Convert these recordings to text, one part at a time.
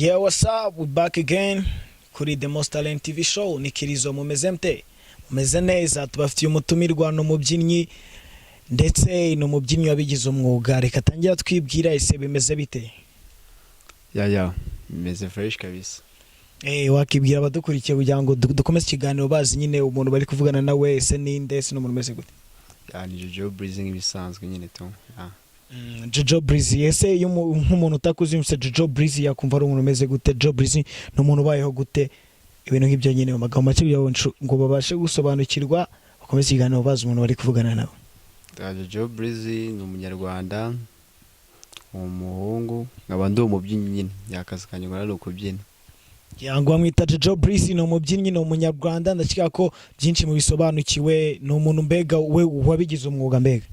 Yeah, what's up? We back again kuri The Most Talent TV show. Nikirizo mumeze mte? Mumeze neza, tubafitiye umutumirwa no mubyinnyi ndetse no mubyinnyi wabigize umwuga. Reka tangira twibwira ese bimeze bite? Bimeze fresh kabisa. Wakibwira abadukurikiye kugira ngo dukomeze ikiganiro bazi nyine umuntu bari kuvugana nawe ese ninde ese n'umuntu umeze gute? Ni jojo brizy nk'ibisanzwe nyine tu. Jojo brizy ese iyo nk'umuntu utakuzi umse jojo brizy yakumva ari umuntu umeze gute? Jojo brizy no umuntu ubayeho gute? Ibintu nk'ibyo nyine mu magambo make ngo babashe gusobanukirwa bakomeze ikiganiro bazi umuntu bari kuvugana nawe. Jojo brizy ni umunyarwanda, umuhungu, nkaba ndi umubyinnyi nyine. Yakazi kanje ngo ari ukubyina. Yangwa mwita Jojo brizy no mubyinnyi no umunyarwanda, ndakika ko byinshi mu bisobanukiwe no umuntu mbega we wabigize umwuga mbega.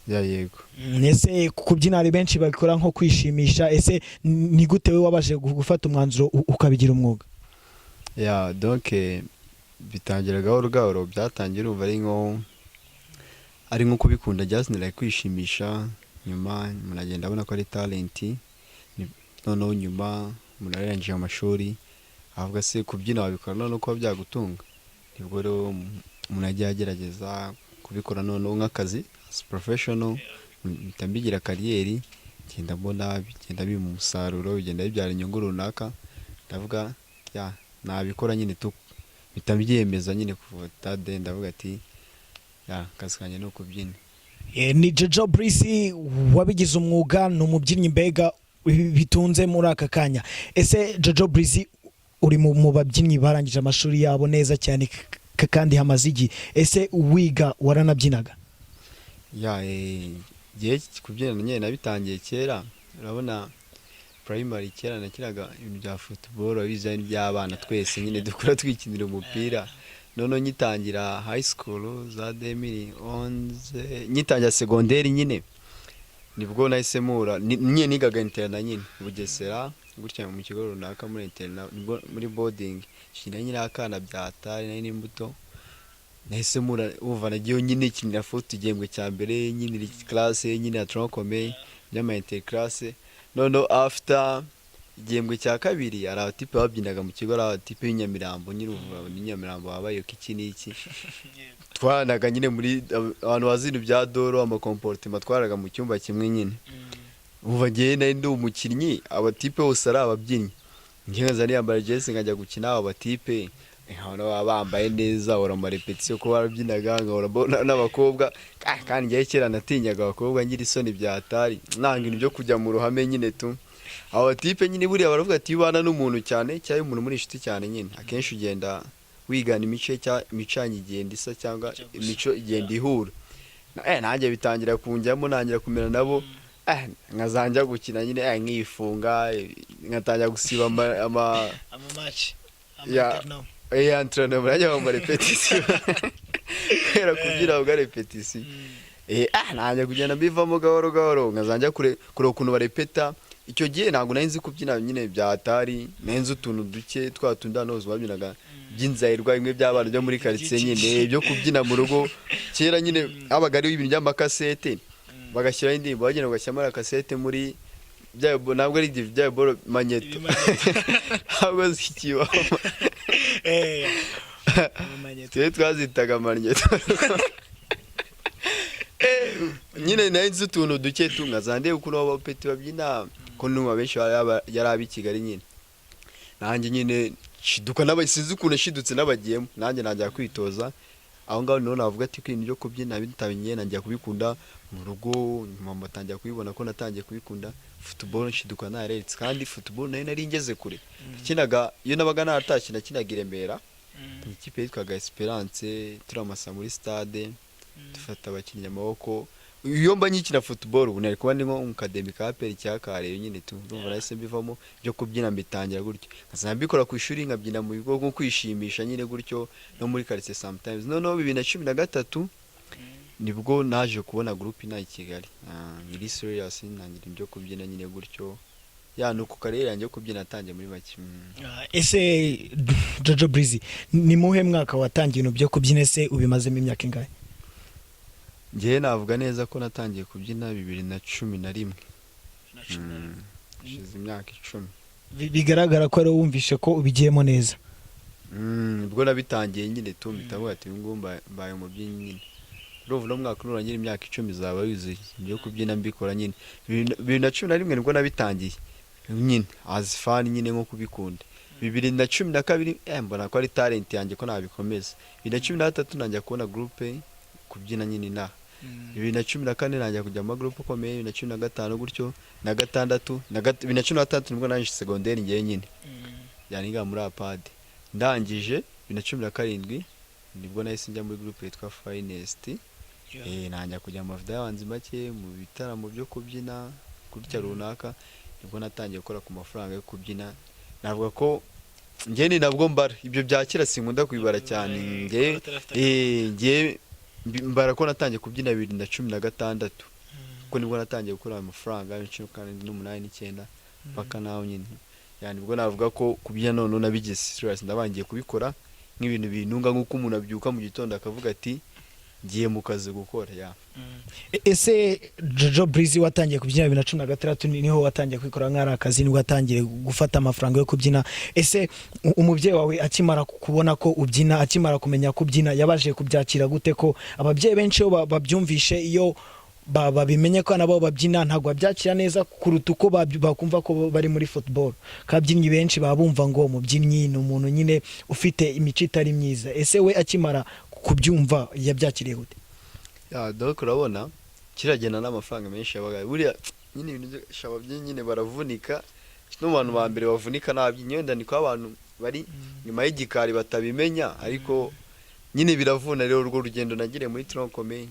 Yego. Ese kubyina ari benshi bakora nko kwishimisha, ese ni gute we wabaje gufata umwanzuro ukabigira umwuga? Donc bitangira gahoro byatangira umva ari nko kubikunda just ni like kwishimisha, nyuma munagenda abona ko ari talent, noneho nyuma munarangije amashuri avuga se kubyina wabikora none uko byagutunga, nibwo rero munajya agerageza kubikora none nk'akazi as professional, bitambigira kariyeri, genda mbona bigenda bimu umusaruro, bigenda bibyara inyungu runaka, ndavuga nabikora nyine tu bitambiyemeza nyine kuva tade, ndavuga ati akazi kanje no kubyina. Ni Jojo brizy wabigize umwuga no mubyinnyi mbega bitunze muri aka kanya. Ese Jojo brizy uri mu babyinnyi barangije amashuri yabo neza cyane kandi hamaze ese wiga waranabyinaga? Gihe kubyina nyine nabitangiye kera, urabona primary kera nakiraga ibintu bya football, abiza by'abana twese nyine dukora twikinira umupira. None nyitangira high school za 2011, nyitangira secondaire nyine nibwo nahise mura nyine nigaga interna nyine Bugesera gutya mu kigo runaka muri interna, muri boarding kina nyine akana byatari nari n'imbuto, nahise mura uva nagiye nyine kinira foot igembwe cya mbere nyine class nyine ya troncome y'ama inter class. None after igembwe cya kabiri ara tipe babyinaga mu kigo, ara tipe y'Inyamirambo nyine uva n'Inyamirambo wabaye iki n'iki twanaga nyine muri abantu bazinu bya doro ama comportement twaraga mu cyumba kimwe nyine. Uva ngiye nari ndi umukinnyi, aba tipe bose ari ababyinnyi, ngiye nzari yambara jersey nkajya gukina, aba tipe hano bambaye neza ora mu repetition ko barabyinaga ngahora n'abakobwa, kandi ngiye kera natinyaga abakobwa ngira isoni byatari, nanga ibintu byo kujya mu ruhame nyine tu. Aba tipe nyine buriya baravuga ati bana n'umuntu cyane cyaye umuntu muri inshuti cyane nyine akenshi ugenda wigana imicanye igenda isa cyangwa imico igenda ihura. Nanjye bitangira kunjyamo nangira kumera nabo, nkazanja gukina nyine nkifunga, nkatangira gusiba ama match entraînement bajya mu repetition era kugira ngo repetition. Nanjye kugenda bivamo gahoro nkazanja kure ukuntu barepeta. Icyo gihe ntabwo nari nzi kubyina nyine byatari, nenze utuntu duke twatunda nozo babyinaga by'inzayirwa imwe by'abana byo muri quartier nyine byo kubyina mu rugo kera nyine abaga ari ibintu by'amakasete bagashyira indirimbo bagenda bagashyira kasete muri byabo, ntabwo ari byabo magneto ntabwo zikiba magneto twazitaga magneto nyine nzi utuntu duke nkazande ukuntu abapeti babyina ko numva benshi yari abi Kigali nyine. Nanjye nyine shiduka n'abasize ukuntu shidutse n'abagiyemo, nanjye najya kwitoza aho ngaho. None navuga ati kwintu byo kubyina bitabinyeye nanjye kubikunda mu rugo, mama tangiye kubibona ko natangiye kubikunda. Football shiduka naretse, kandi football nari ngeze kure, kinaga iyo nabaga naratashye nakinaga i Remera ikipe yitwaga Esperance, turamasa muri stade dufata abakinnyi amaboko. Iyo mba nyikina football ubu nari kuba ndi nko academy ka peri cyakare nyine tu, ndumva nahise mbivamo byo kubyina mbitangira gutyo, nkazana mbikora ku ishuri nkabyina mu bigo nko kwishimisha nyine gutyo no muri quartier sometimes. Noneho 2013 nibwo naje kubona group ina i Kigali, ngiri serious nangira ibyo kubyina nyine gutyo, nuko karere yanjye kubyina natangiye muri baki. Ese Jojo brizy ni muhe mwaka watangiye ibintu byo kubyina, ese ubimazemo imyaka ingahe? Ngiye navuga neza ko natangiye kubyina 2011. Shize imyaka 10. bigaragara ko ari wumvishe ko ubigiyemo neza. ubwo nabitangiye nyine tumitaho ati ngo mbaye umubyinnyi nyine urumva no mwaka nurangira imyaka 10 zaba yuzuye byo kubyina mbikora nyine 2011 nibwo nabitangiye nyine as fan nyine nko kubikunda 2012 mbona ko ari talent yanjye ko nabikomeza 2013 nanjye kubona groupe kubyina nyine na 2014 nanjye kujya mu groupe ukomeye 2015 gutyo na gatandatu na 2016 nibwo nanje secondaire ngiye nyine yaniga muri apad ndangije 2017 nibwo nahise njya muri groupe yitwa Finest nanjye kujya mu mavida y'abanzi make mu bitaramo byo kubyina gutya runaka nibwo natangiye gukora ku mafaranga yo kubyina navuga ko ngiye ni nabwo mbara ibyo byakira sinkunda kwibara cyane ngiye mbara ko natangiye kubyina 2016 kuko nibwo natangiye gukora amafaranga 2018 9 paka naho nyine yani ubwo navuga ko kubyina none nabigize serious ndabangiye kubikora nk'ibintu binunga nk'uko umuntu abyuka mu gitondo akavuga ati ngiye mu kazi gukora ya ese Jojo Brizy watangiye kubyina 2016 niho watangiye kwikora nk'ari akazi nibwo watangiye gufata amafaranga yo kubyina ese umubyeyi wawe akimara kubona ko ubyina akimara kumenya kubyina yabaje kubyakira gute ko ababyeyi benshi babyumvishe iyo babimenye ko nabo babyina ntago babyakira neza kuruta uko bakumva ko bari muri football kabyinnyi benshi babumva ngo umubyinnyi ni umuntu nyine ufite imico itari myiza ese we akimara kubyumva yabyakiriye gute ya donc urabona kiragena n'amafaranga menshi yabaga buriya nyine ibintu by'ababyinnyi nyine baravunika no bantu ba mbere bavunika nabyinnyi wenda niko abantu bari nyuma y'igikari batabimenya ariko nyine biravuna rero urwo rugendo nagire muri Troncome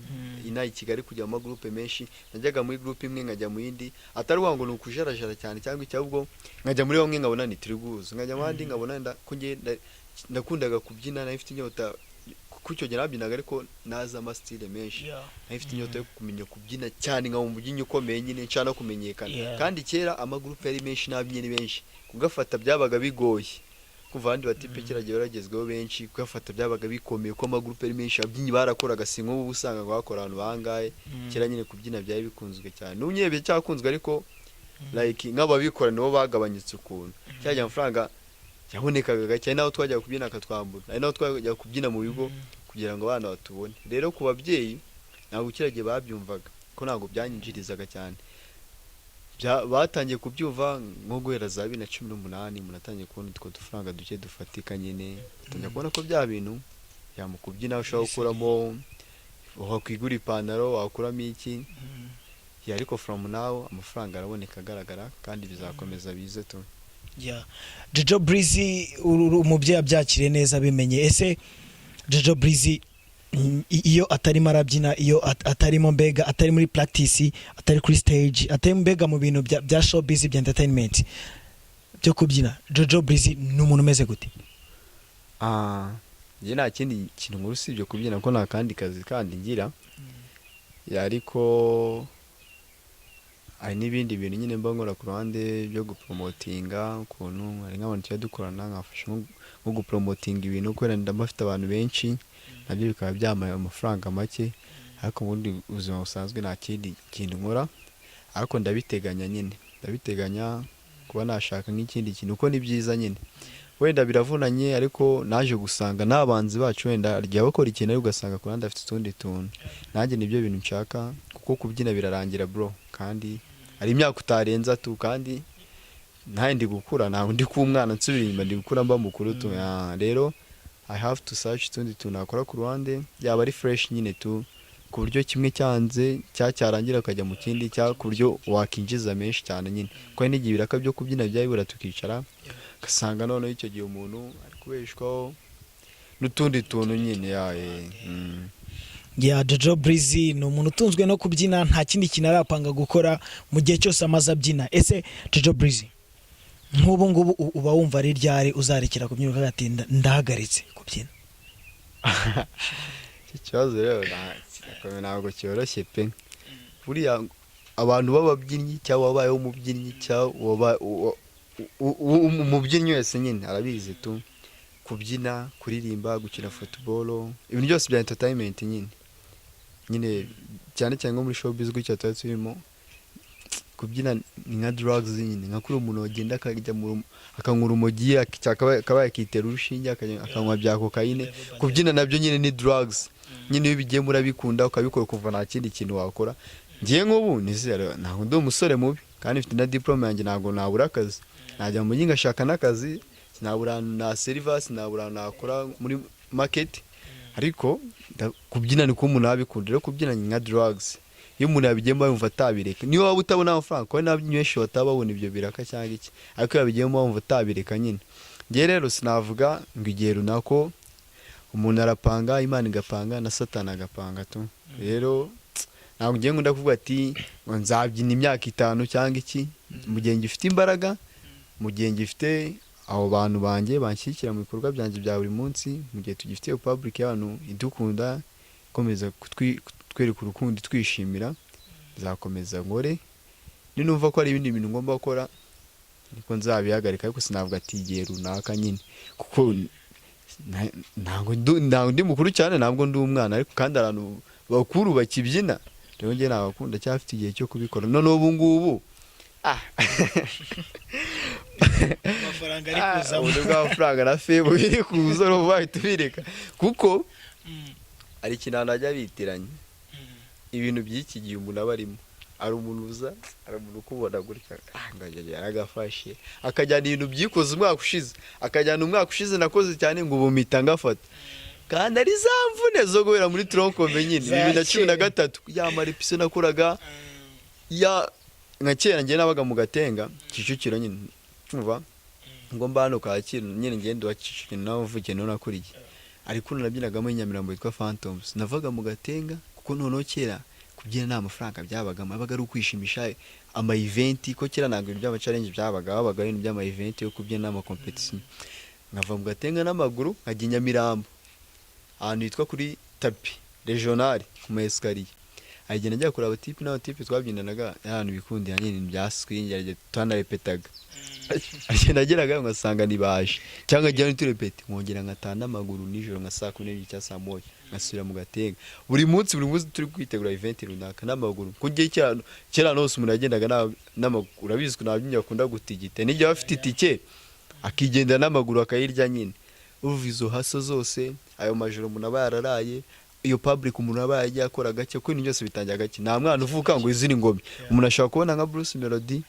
ina Kigali kujya mu groupe menshi najyaga muri groupe imwe nkajya mu yindi atari wango nukujarajara cyane cyangwa icyabwo nkajya muri bamwe nkabona ni triguzo nkajya abandi nkabona ko ngiye ndakundaga kubyina nafite inyota kucyo gerabyinaga ariko naza ama style menshi nafite inyota yo kumenya kubyina cyane nka umubyinnyi ukomeye nyine nshana kumenyekana kandi kera ama groupe yari menshi nabyine benshi kugafata byabaga bigoye kuva abandi batipe kiragiye baragezweho benshi kugafata byabaga bikomeye ko ama groupe ari menshi abyinyi barakoraga sinko ubu usanga ngo bakora abantu bangaye kera nyine kubyina byari bikunzwe cyane n'unyebe cyakunzwe ariko like nk'ababikora nibo bagabanyitse ukuntu cyajya amafaranga yabonekaga gake naho twajya kubyina akatwambura ari naho twajya kubyina mu bigo kugira ngo abana batubone rero ku babyeyi ntabwo kiragiye babyumvaga ko ntabwo byanyinjirizaga cyane batangiye kubyumva nko guhera za 2018 munatangiye kubona utwo dufaranga duke dufatika nyine batangiye kubona ko bya bintu yamukubyina ushaka gukuramo wakwigura ipantaro wakuramo iki ariko from now amafaranga araboneka agaragara kandi bizakomeza bize tu Jojo Brizy umubyeyi abyakiriye neza bimenye ese Jojo Brizy iyo atarimo arabyina iyo atarimo mbega atari muri practice atari kuri stage atari mbega mu bintu bya showbiz bya entertainment byo kubyina Jojo Brizy ni umuntu umeze gute je nta kindi kintu nkuru sibyo kubyina ko nta kandi kazi kandi ngira ariko ari n'ibindi bintu nyine mba nkora ku ruhande byo gupromotinga ukuntu ari nk'abantu cyo dukorana nkafasha nko gupromotinga ibintu ko renda mbafite abantu benshi nabyo bikaba byamaye amafaranga make ariko ubundi ubuzima busanzwe nta kindi kintu nkora ariko ndabiteganya kuba nashaka nk'ikindi kintu uko ni byiza nyine wenda biravunanye ariko naje gusanga n'abanzi bacu wenda rya bakora ikintu ari ugasanga ku ruhande afite utundi tuntu nanjye nibyo bintu nshaka kuko kubyina birarangira bro kandi ari imyaka utarenza tu kandi ntaye ndi gukura ntaho ndi ku mwana nsubira inyuma ndi gukura mba mukuru tu rero I have to search tundi tunakora ku ruhande yaba ari fresh nyine tu ku buryo kimwe cyanze cyarangira ukajya mu kindi ku buryo wakinjiza menshi cyane nyine ko n'igihe biraka byo kubyina byayibura tukicara gasanga none icyo gihe umuntu ari kubeshwaho n'utundi tuntu nyine Jojo Brizy ni umuntu utunzwe no kubyina nta kindi kintu arapanga gukora mu gihe cyose amaze abyina ese Jojo Brizy nk'ubu ngubu uba wumva ari ryari uzarekera kubyina ukagati ndahagaritse kubyina ikibazo rero ntabwo cyoroshye pe buriya abantu b'ababyinnyi cyangwa wabayeho umubyinnyi cyangwa umubyinnyi wese nyine arabizi tu kubyina kuririmba gukina football ibintu byose bya entertainment nyine cyane cyane nko muri showbiz gutya turimo kubyina ni nka drugs nyine, nka kuri umuntu wagenda akajya akankura umugi akaba yakitera urushinge akanywa bya cocaine. Kubyina nabyo nyine ni drugs nyine, iyo bigiye murabikunda ukabikora kuva nta kindi kintu wakora. Ngiye nk'ubu nizera ntabwo ndi umusore mubi kandi mfite na diplome yanjye, ntabwo nabura akazi, najya mu mujyi ngashaka n'akazi, sinabura na service, sinabura nakora muri market. Ariko kubyina ni ko umuntu abikunda. Rero kubyina ni nka drugs, iyo umuntu yabigiyemo yumva atabireka. Niyo waba utabona amafaranga ko n'abanyeshuri batababona ibyo biraka cyangwa iki, ariko yabigiyemo yumva atabireka nyine. Ngiye rero sinavuga ngo igihe runako umuntu arapanga, Imana igapanga na Satani agapanga tu. Rero ntabwo ngiye ngunda kuvuga ati ngo nzabyina imyaka 5 cyangwa iki. Mu gihe ngifite imbaraga, mu gihe ngifite abo bantu banjye banshyigikira mu bikorwa byanjye bya buri munsi, mu gihe tugifite public y'abantu idukunda komeza twereka urukundo twishimira, nzakomeza ngore. Ninumva ko ari ibindi bintu ngomba gukora niko nzabihagarika, ariko sinavuga ati igihe runaka nyine, kuko ntabwo ndi mukuru cyane, ntabwo ndi umwana, ariko kandi abantu bakuru bakibyina. Rero njye nabakunda cyafite igihe cyo kubikora. None ubu ngubu amafaranga ari kuza, amafaranga na febo biri kuza no bahita bireka, kuko ari kinana ajya bitiranye ibintu by'iki gihe umuntu aba arimo. Ari umuntu uza, ari umuntu ukubona gutya ngajya yaragafashe akajyana ibintu byikoze umwaka ushize, akajyana umwaka ushize nakoze cyane ngo ubumita ngafata, kandi ari za mvune zo guhera muri tronkome nyine 2013 ya maripise nakoraga ya nka kera. Ngiye nabaga mu Gatenga Kicukiro nyine, umva ngo mbano Kacyiru nyine ngende wa Kicukiro nawe uvuke no nakuriye, ariko nabyinagamo inyamirambo yitwa Phantoms. Navaga mu Gatenga kuko noneho kera kubyina nta mafaranga byabaga, mabaga ari ukwishimisha ama event, ko kera ntabwo ibyo by'ama challenge byabaga, babaga ari ibyo by'ama event yo kubyina n'ama competition. Nkava mu Gatenga n'amaguru nkajya Nyamirambo ahantu yitwa kuri tapi regional ku maeskariye, agenda ajya kuraba tipi n'abatipi twabyinanaga ahantu bikundira nyine bya swing, yarije twanarepetaga. Agenda ageraga ngasanga nibaje cyangwa ajya nturepete, nkongera ngatana amaguru nijoro nka saa 12 cyangwa saa 1 ngasubira mu Gatenga. Buri munsi turi kwitegura event runaka n'amaguru. Kugiye kera nose umuntu yagendaga n'amaguru, urabizi ko nabyinya akunda gutigita, nijya bafite itike akigenda n'amaguru akayirya nyine. Uvuze izo haso zose, ayo majoro umuntu aba yararaye, iyo public umuntu aba yagiye akora gake, ko ibintu byose bitangira gake. Nta mwana uvuka ngo izini ngome. Umuntu ashaka kubona nka Bruce Melody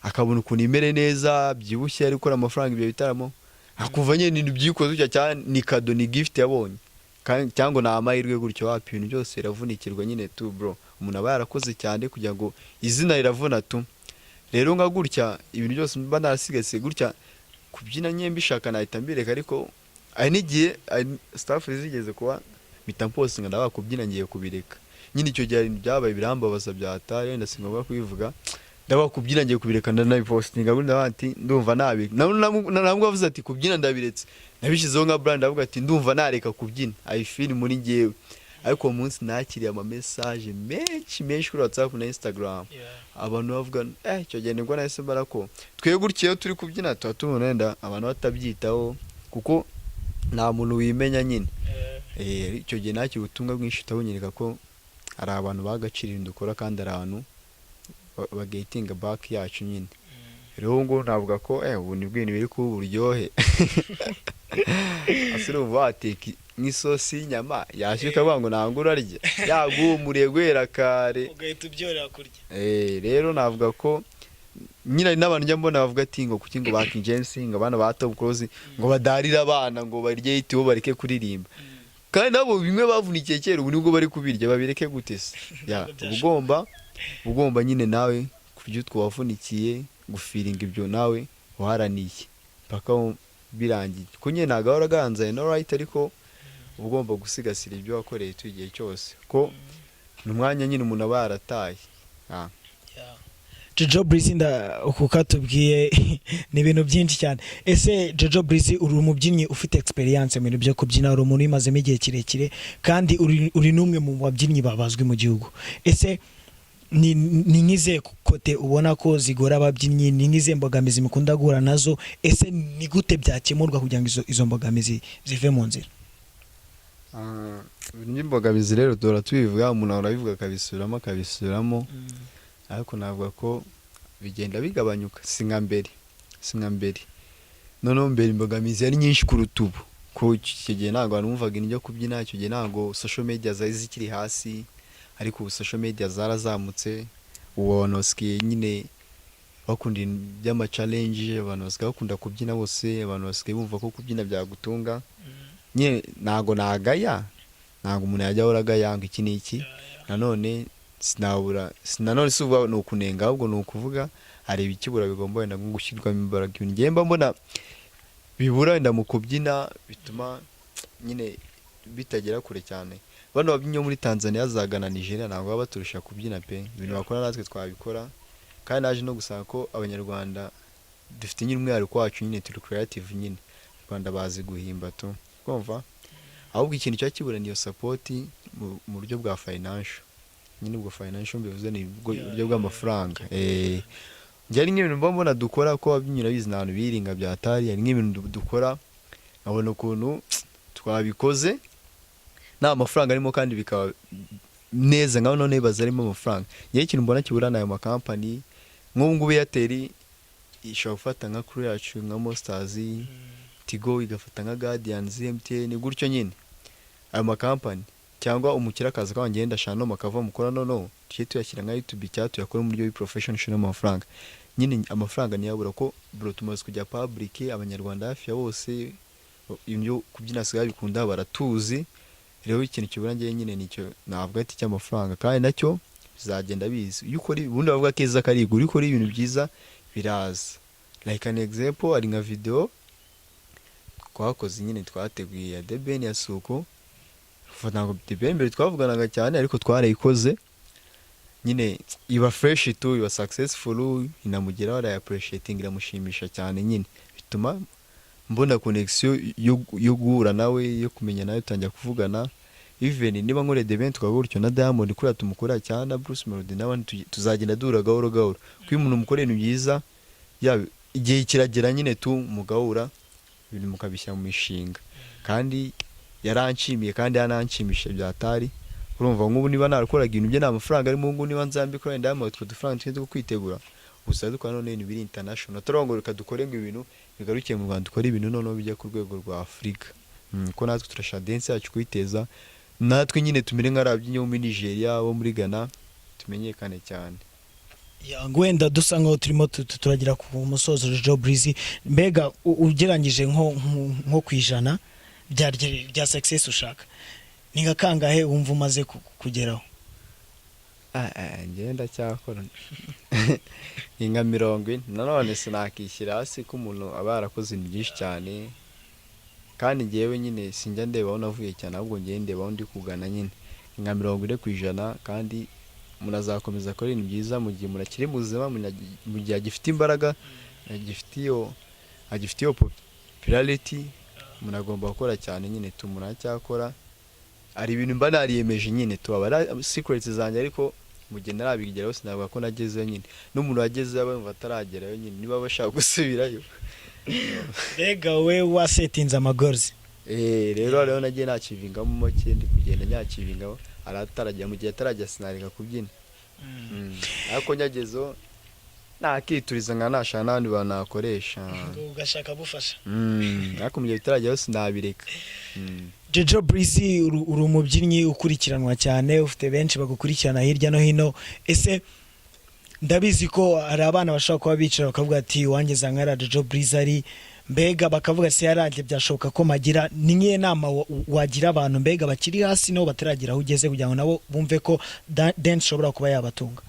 akabona ukuntu imere neza byibushye ari gukora amafaranga ibyo bitaramo, akuva nyine ibintu byikoze cyane, ni kado ni gift yabonye cyangwa na amahirwe gutyo. Wapi ibintu byose iravunikirwa nyine tu bro, umuntu aba yarakoze cyane kugira ngo izina riravuna tu. Rero nka gutya ibintu byose mba narasigase gutya kubyina nyembi bishaka nahita mbireka, ariko ari nigiye staff zigeze kuba mitampostinga ndaba kubyina ngiye kubireka nyine. Icyo gihe byabaye birambabaza byatari, ndasingwa kubivuga, ndaba kubyina ngiye kubireka ndanabipostinga guri ndabati ndumva nabi. Nabwo avuze ati kubyina ndabiretse, nabishizeho nka brand avuga ati ndumva nareka kubyina, I feel muri ngewe. Ariko uwo munsi nakiriye ama message menshi kuri WhatsApp na Instagram, abantu bavuga icyo gihe nibwo nahise mbara ko twe gutyo turi kubyina tuba tubonenda abantu batabyitaho, kuko nta muntu wimenya nyine. Icyo gihe naki ubutumwa bwinshi tabonyereka ko ari abantu bagacirira indukora, kandi ari abantu bagatinga back yacu nyine. Rero ngo navuga ko ubu ni bwini biri ku buryohe asire uvateka n'isosi y'inyama yashyuka bango nangura arye yagumuriye gwera kare ugahita ubyorera kurya. Rero navuga ko nyine n'abantu njya mbona bavuga ati ngo kuki ngo baki James ngo abana ba top close ngo badarira abana ngo barye itibo bareke kuririmba, kandi nabo bimwe bavunikiye kera ubu nibwo bari kubirya, babireke gute se? Ugomba nyine nawe kubyo twavunikiye gufiringa ibyo nawe uharaniye paka birangiye, kunye nagahora ganzaye no right, ariko ugomba gusigasira ibyo wakoreye tugiye cyose, ko numwanya nyine umuntu aba yarataye. Jojo Brizy ukatubwiye ni ibintu byinshi cyane. Ese Jojo Brizy uri umubyinnyi ufite experience mu bintu byo kubyina, uri umuntu imazemo igihe kirekire, kandi uri numwe mu babyinnyi babazwi mu gihugu. Ese ni nkize kote ubona ko zigora ababyinnyi, ni nkize mbogamizi mukunda guhura nazo? Ese ni gute byakemurwa kugira ngo izo mbogamizi zive mu nzira? Imbogamizi rero dora tubivuga, umuntu arabivuga akabisubiramo, ariko navuga ko bigenda bigabanyuka si nka mbere noneho mbere imbogamizi yari nyinshi kuruta ubu ko icyo gihe ntabwo abantu bumvaga ibintu byo kubyina, icyo gihe ntabwo social media zari zikiri hasi, ariko ubu social media zarazamutse, ubu abantu basigaye nyine bakunda by'ama challenge, abantu basigaye bakunda kubyina bose, abantu basigaye bumva ko kubyina byagutunga. Nye ntago nagaya, ntago umuntu yajya ahoraga yanga iki n'iki, nanone nanone si uvuga ni ukunenga, ahubwo ni ukuvuga areba ikibura bigomba wenda nko gushyirwamo imbaraga. Ibintu ngiye mba mbona bibura wenda mu kubyina bituma nyine bitagera kure cyane. Bano babyinnyi muri Tanzania zagana Nigeria ntabwo baba baturusha kubyina pe, ibintu bakora natwe twabikora, kandi naje no gusanga ko abanyarwanda dufite nyine umwihariko wacu, nyine turi creative, nyine Rwanda bazi guhimba tu kumva, ahubwo ikintu cyo kibura niyo support mu buryo bwa financial, nyine ubwo financial mbivuze ni uburyo bw'amafaranga. Njye ari nk'ibintu mbona dukora ko ababyinyi bizi n'abantu biringa bya atari, ari nk'ibintu dukora nkabona ukuntu twabikoze nta mafaranga arimo kandi bikaba neza, nkaho none bazarimo amafaranga. Njye ikintu mbona kibura nayo makampani nk'ubu ngubu Airtel ishobora gufata nka crew yacu nka Monsters, Tigo igafata nka Guardians, MTN gutyo nyine ayo makampani, cyangwa umukira akaza kwa ngenda shano makava mukora no tuje tuyashyira nka YouTube cyangwa tuyakora mu buryo professional shino amafaranga. Nyine amafaranga niyabura ko bro tumaze kujya public, abanyarwanda hafi ya bose ibyo kubyina sigaye bikunda baratuzi. Rero ikintu kibura ngiye nyine nicyo navuga ati cy'amafaranga, kandi nacyo bizagenda bizi iyo ukora ubundi bavuga keza karigura, ukora ibintu byiza biraza. Like an example ari nka video twakoze nyine twateguye ya The Ben ya Suko, ntabwo The Ben mbere twavuganaga cyane ariko twarayikoze nyine iba fresh tu, iba successful, inamugeraho ara appreciating, iramushimisha cyane, nyine bituma mbona connection yo guhura nawe, yo kumenya nawe, utangira kuvugana. Even niba nkore The Ben twagurutyo na Diamond kuri atumukora cyane na Bruce Melody n'abandi, tuzagenda dura gahoro gahoro kuko umuntu mukore ibintu byiza ya igihe kiragera nyine tu mugahura ibintu mukabishyira mu mishinga. Kandi yaranshimiye kandi yananshimisha byatari, urumva nk'ubu niba narakoraga ibintu bye nta mafaranga ari mu ngo, niba nzambikora wenda mu twa dufaranga twe kwitegura gusa dukora none ibintu biri international, turongoreka dukore ngo ibintu bigarukiye mu Rwanda, dukora ibintu none bijya ku rwego rwa Afrika, ko natwe turasha dance yacu kwiteza, natwe nyine tumire nk'arabyinnyi bo muri Nigeria, bo muri Ghana, tumenyekane cyane. Ya ngwenda dusa nkaho turimo turagira ku musozo Jojo Brizy, mbega ugerangije nko kwijana bya success ushaka ni nka kangahe wumva umaze kugeraho? Ngenda cyakora inga 40, nanone sinakishyira hasi ko umuntu aba yarakoze ibintu byinshi cyane, kandi ngewe nyine sinjya ndebaho navuye cyane, ahubwo ngiye ndebaho ndi kugana nyine inga 40%, kandi umuntu azakomeza akora ibintu byiza mu gihe umuntu akiri muzima, mu gihe agifite imbaraga, agifite iyo popularity, umuntu agomba gukora cyane nyine tu, umuntu acyakora ari ibintu mba nariyemeje nyine tu, aba secrets zanjye, ariko mu gihe narabigeraho sinavuga ko nagezeyo nyine, n'umuntu wagezeyo aba yumva ataragerayo nyine niba bashaka gusubirayo. Mbega we wasetinze amagorzi? Rero nagiye nakivingamo make, ndi kugenda nyakivingaho aratarajya, mu gihe atarajya sinareka kubyina. Ariko nyagezo nakituriza nka nashaka n'abandi bantu nakoresha, ugashaka bufasha. Ariko mu gihe bitarajyaho sinabireka. Jojo Brizy uri umubyinnyi ukurikiranwa cyane, ufite benshi bagukurikirana hirya no hino. Ese ndabizi ko hari abana bashaka kuba bicara bakavuga ati wangeza nkara Jojo Brizy ari, mbega bakavuga se yaranje byashoboka ko magira, ni nkiye nama wagira abantu mbega bakiri hasi no bataragira aho ugeze, kugira ngo nabo bumve ko dance shobora kuba yabatunga?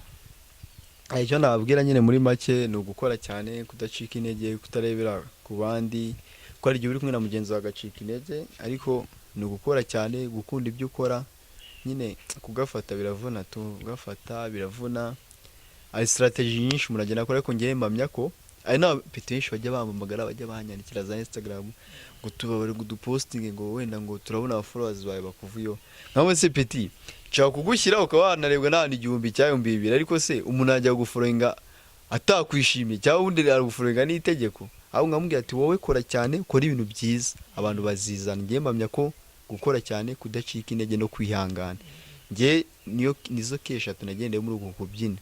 Icyo nababwira nyine muri make ni ugukora cyane, kudacika intege, kutarebera ku bandi, ko ari igihe uri kumwe na mugenzi wawe agacika intege, ariko ni ugukora cyane, gukunda ibyo ukora nyine, kugafata biravuna tu, gafata biravuna, ari strategy nyinshi umuntu agenda akora, ariko ngiye mpamya ko ari na petition bajya bamamagara, bajya banyandikira za Instagram ngo tubabare guduposting ngo wenda ngo turabona aba followers bawe bakuvuyo, nawe se petit cyo kugushyira ukaba wanarebwa n'abantu 1000 cyangwa 2000, ariko se umuntu ajya guforinga atakwishimiye cyangwa undi ari guforinga n'itegeko, aho ngamubwira ati wowe kora cyane, ukora ibintu byiza abantu bazizana. Ngiye mpamya ko gukora cyane, kudacika intege no kwihangana, ngiye nizo kesha tunagendeye muri uko kubyina,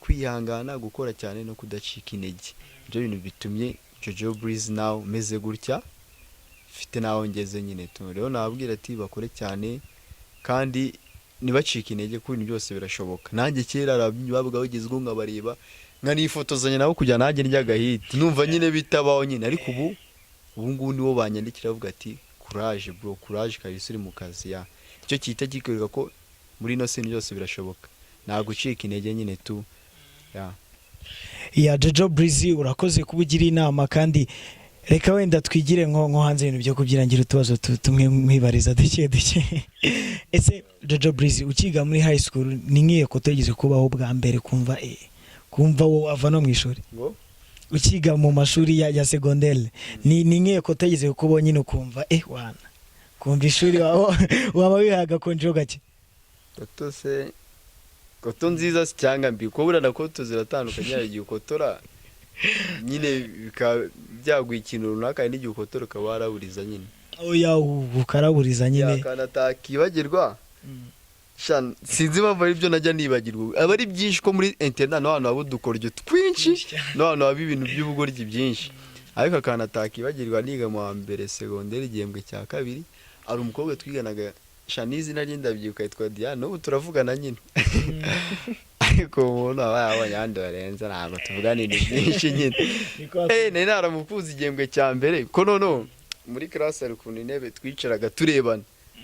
kwihangana, gukora cyane no kudacika intege. Ibyo bintu bitumye Jojo Brizy now meze gutya, mfite naho ngeze nyine. Rero nababwira ati bakore cyane kandi ntibacike intege, kuko ibintu byose birashoboka. Nanjye kera bavuga bagezweho nkabareba nkanifotozanya nabo kugira nanjye ndyaga hit, numva nyine bitabaho nyine. Ariko ubu ngubu nibo banyandikira bavuga ati courage bro, courage kabisa uri mu kazi. Ya icyo cyita gikoreka ko muri ino si byose birashoboka, nta gucika intege nyine tu. Ya Jojo Brizy urakoze kubugira inama, kandi reka wenda twigire nko hanze ibintu byo kubyirangira utubazo tumwe mwibariza duke. Ese Jojo Brizy ukiga muri high school ni nkiye ko tegeze kubaho bwa mbere kumva wo ava no mu ishuri ukiga mu mashuri ya secondaire, ni nkiye ko tegeze kubaho nyine ukumva wana kumva ishuri waba wihaga konjo gake koto nziza cyangwa mbi, ko burana koto ziratandukanye. Hari igihe ukotora nyine byaguye ikintu runaka, n'igihe ukotora ukaba waraburiza nyine. Oya ukaraburiza nyine yakana takibagirwa. Sinzi impamvu ari byo najya nibagirwa. Aba ari byinshi ko muri internet n'abantu babo dukoryo twinshi, n'abantu baba ibintu by'ubugoryi byinshi. Ariko akana takibagirwa, niga mu wa mbere secondaire igihembwe cya kabiri, ari umukobwa twiganaga Shanizi nari ndabyibuka yitwa Diane, ubu turavugana nyine. Ariko umuntu aba yabanyanda barenza, ntabwo tuvugana ibintu byinshi nyine. Nari naramukuze igihembwe cya mbere ko nono muri class ari ukuntu intebe twicaraga turebana,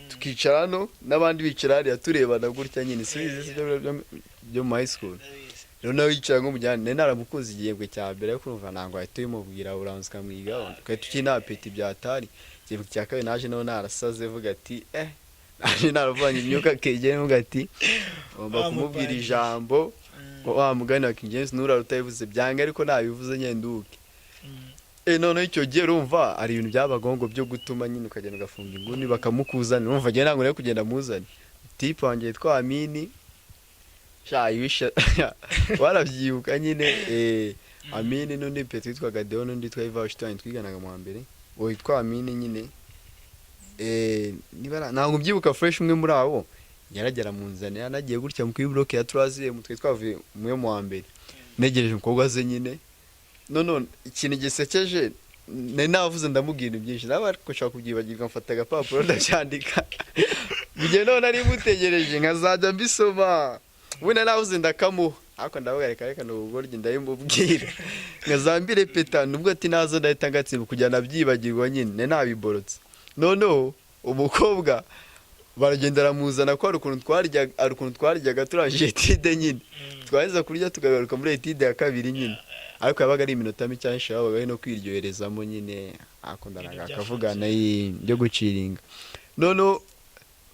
tukicara hano n'abandi bicara hariya turebana gutya nyine. Subize byo mu high school. Rero nawe yicara nko mujyane, nari naramukuze igihembwe cya mbere, ariko urumva ntabwo ahita umubwira uranze ukamwigaho, twari tukina apeti byatari. Igihembwe cya kabiri naje nawe narasaze vuga ati naje naravanye imyuka kegeye vuga ati ngomba kumubwira ijambo wa mugani wa King James nura rutayivuze byanga, ariko nabivuze nyenduke. None icyo gihe urumva ari ibintu byabagongo byo gutuma nyine ukagenda ugafunga inguni bakamukuzana. Urumva ngiye ntabwo nari kugenda muzana tipe wanjye yitwa Amini, yisha warabyibuka nyine. Amini n'undi peti witwaga Deo, n'undi yitwa Iva Washington twiganaga mu wa mbere, uwo yitwa Amini nyine. Nibara ntabwo mbyibuka fresh, umwe muri abo yaragera mu nzane, yanagiye gutya mu kuri block ya Troisième, mutwe twavuye mu wa mbere, negereje umukobwa ze nyine. None ikintu gisekeje nari navuze ndamubwira byinshi, nawe ariko nshaka kubyibagirwa, mfata agapapuro ndacyandika. Bigiye none ari mutegereje nkazajya mbisoma, wenda navuze ndakamuha, ariko ndavuga reka n'ubugoryi ndabimubwira nkazambire peta, nubwo ati nazo ndahita ngatsimba kugira nabyibagirwa nyine nabiborotse. Noneho umukobwa baragendera muzana ko ari ukuntu twaryaga turangije etide nyine, twaheza kurya tukagaruka muri etide ya kabiri nyine. Ariko yabaga ari iminota mike cyane, yabaga no kwiryoherezamo nyine, akundanaga akavugana byo guciringa.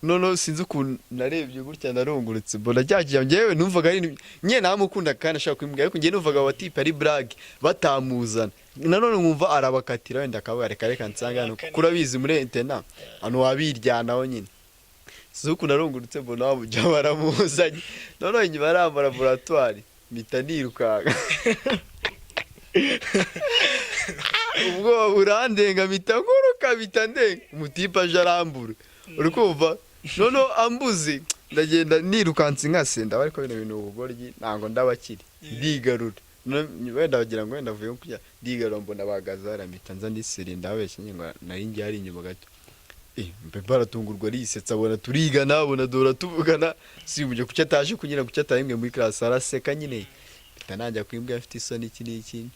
Noneho sinzi ukuntu narebye gutya narungurutse, mbona cyagiye njyewe numvaga ari nyine namukunda kandi ashaka kwimbwa, ariko njye numvaga watipe ari blague batamuzana. Nanone nkumva arabakatira, wenda akavuga reka nsanga hano, kuko urabizi muri internet hano wabiryanaho nyine. Suku narungurutse mbona wamujya baramuzanye, noneho inyuma ari laboratoire mpita nirukaga. Ubwo burandenga mpita nguruka, mpita ndenga umutipe aje arambura, uri kumva. Noneho ambuze ndagenda nirukanse nkasenda, ariko bino bintu ubugoryi ntabwo ndabakiri, ndigarura. Wenda bagira ngo wenda avuye kujya ndigarura, mbona bagazara mpita nza ndiseri, ndabeshye ngo nari ngiye hari inyuma gato. Mbe baratungurwa risetsa, abona turigana, abona dora tuvugana, simuje kucyo ataje kunyira kucyo atarimwe muri class, araseka nyine. Mpita najya kwimbwa afite isoni iki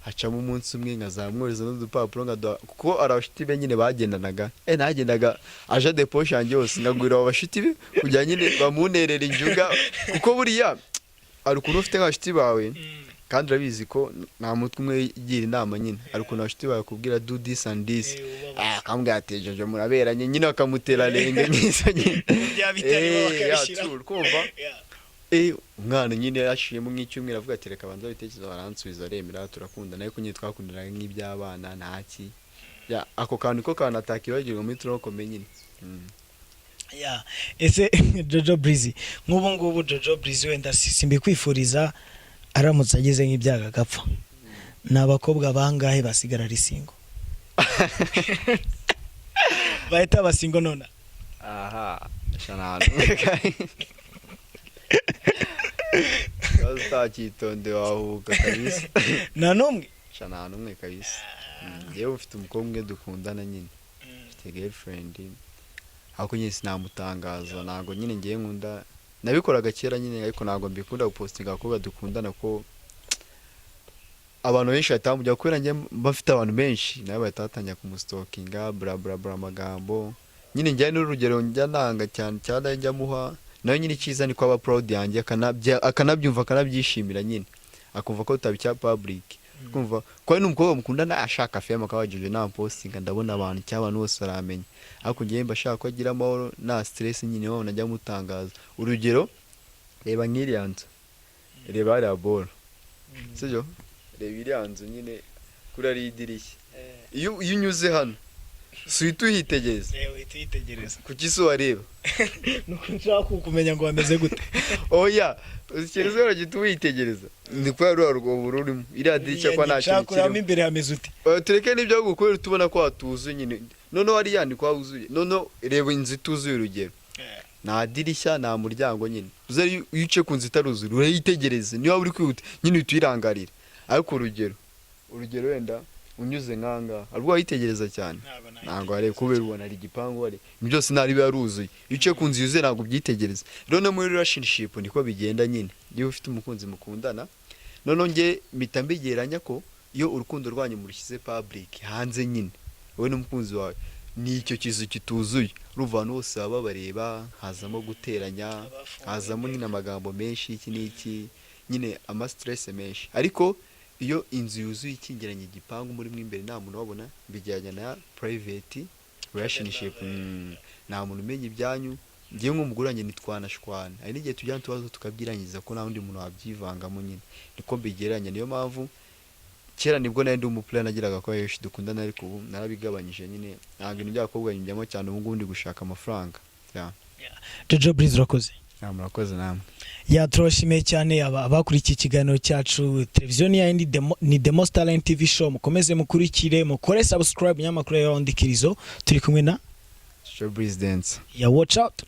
hacamo umunsi umwe nkazamwuriza n'udupapuro ngaduha, kuko arabashiti be nyine bagendanaga. Nagendaga aje de poche yanjye yose ngagurira abashiti be kugira nyine bamunerera injuga, kuko buriya ari ukuntu ufite nk'abashiti bawe kandi urabizi ko nta mutwe umwe igira inama nyine. Ari ukuntu abashiti bawe kubwira do this and this, akambwira ati Jojo muraberanye nyine, akamutera renge nk'izo nyine. Kumva umwana nyine yashiyemo nk'icyumweru avuga ati reka banza bitekerezo, baransubiza aremera turakundana, ariko nyine twakundanaga nk'iby'abana ntaki. Ako kantu ko kanatakibagirwa muri turokome nyine. Ese Jojo Brizy nk'ubu ngubu Jojo Brizy wenda simbikwifuriza aramutse ageze nk'ibyaga gapfa, n'abakobwa bangahe basigara ari single? Bahita basingo nona. Aha, shanana. utakitonde wahuka kabisa. nta n'umwe Nta n'umwe kabisa. Yewe ufite umukobwa umwe dukundana nyine, ufite girlfriend, ariko nyine sinamutangaza, ntabwo nyine ngiye nkunda, nabikoraga kera nyine ariko ntabwo mbikunda gupostinga abakobwa dukundana ko abantu benshi batamujya kubera njye bafite abantu benshi nawe batatangira kumustokinga bla bla bla amagambo nyine njye n'urugero njya nanga cyane njya muha nayo nyine cyiza ni ko aba proud yanjye akanabyumva akanabyishimira nyine akumva ko tutabicya public kumva ko ari umukobwa mukundana ashaka fame akabajije na postinga ndabona abantu cy'abantu bose aramenya ariko njye mba shaka ko agira amahoro na stress nyine wabona njya mutangaza urugero reba nk'iriyanza reba ari aboro sibyo reba iriyanzu nyine kuri ari idirishya iyo unyuze hano suhita uhitegereza kuki se wareba nuko nshaka kumenya ngo bameze gute oya uzikereza uragita uyitegereza ndi kwa rwo bururimo iriya dirishya kwa nta kintu kirimo imbere hameze ute tureke n'ibyo gukorera tubona ko hatuzuye nyine none wari yandi kwa uzuye none reba inzu ituzuye urugero nta dirishya nta muryango nyine uzari uyice ku nzu itaruzuye urayitegereza niba uri kwihuta nyine utuyirangarira ariko urugero wenda unyuze nkanga arwo yitegereza cyane ntabwo ari kubera ubona ari igipangu ari byose nari biruzuye ice ku nzu yuze ntabwo byitegereza none muri relationship niko bigenda nyine iyo ufite umukunzi mukundana none nge mpita mbigeranya ko iyo urukundo rwanyu murishyize public hanze nyine wowe n'umukunzi wawe ni icyo kizu kituzuye ruvana hose baba bareba hazamo guteranya hazamo nyine amagambo menshi iki n'iki nyine ama stress menshi ariko iyo inzu yuzuye ikingiranye igipangu muri imbere nta muntu wabona bijyanye na private relationship nta muntu umenya ibyanyu ngiye nk'umugore wanjye nitwanashwana ari n'igihe tujyana tubazo tukabyirangiza ko nta wundi muntu wabyivangamo nyine niko mbigeranya niyo mpamvu kera nibwo nari ndi umuplan nagiraga ko yeshi dukundana ariko ubu narabigabanyije nyine ntabwo ibintu by'abakobwa njyamo cyane ubu ngubu ndi gushaka amafaranga Jojo Brizy urakoze murakoze namwe turashimiye cyane abakurikiye ikiganiro cyacu televiziyo ni The Most Talent TV show mukomeze mukurikire mukore subscribe nyamakuru ya Ndikirizo turi kumwe na Brizy dance watch out.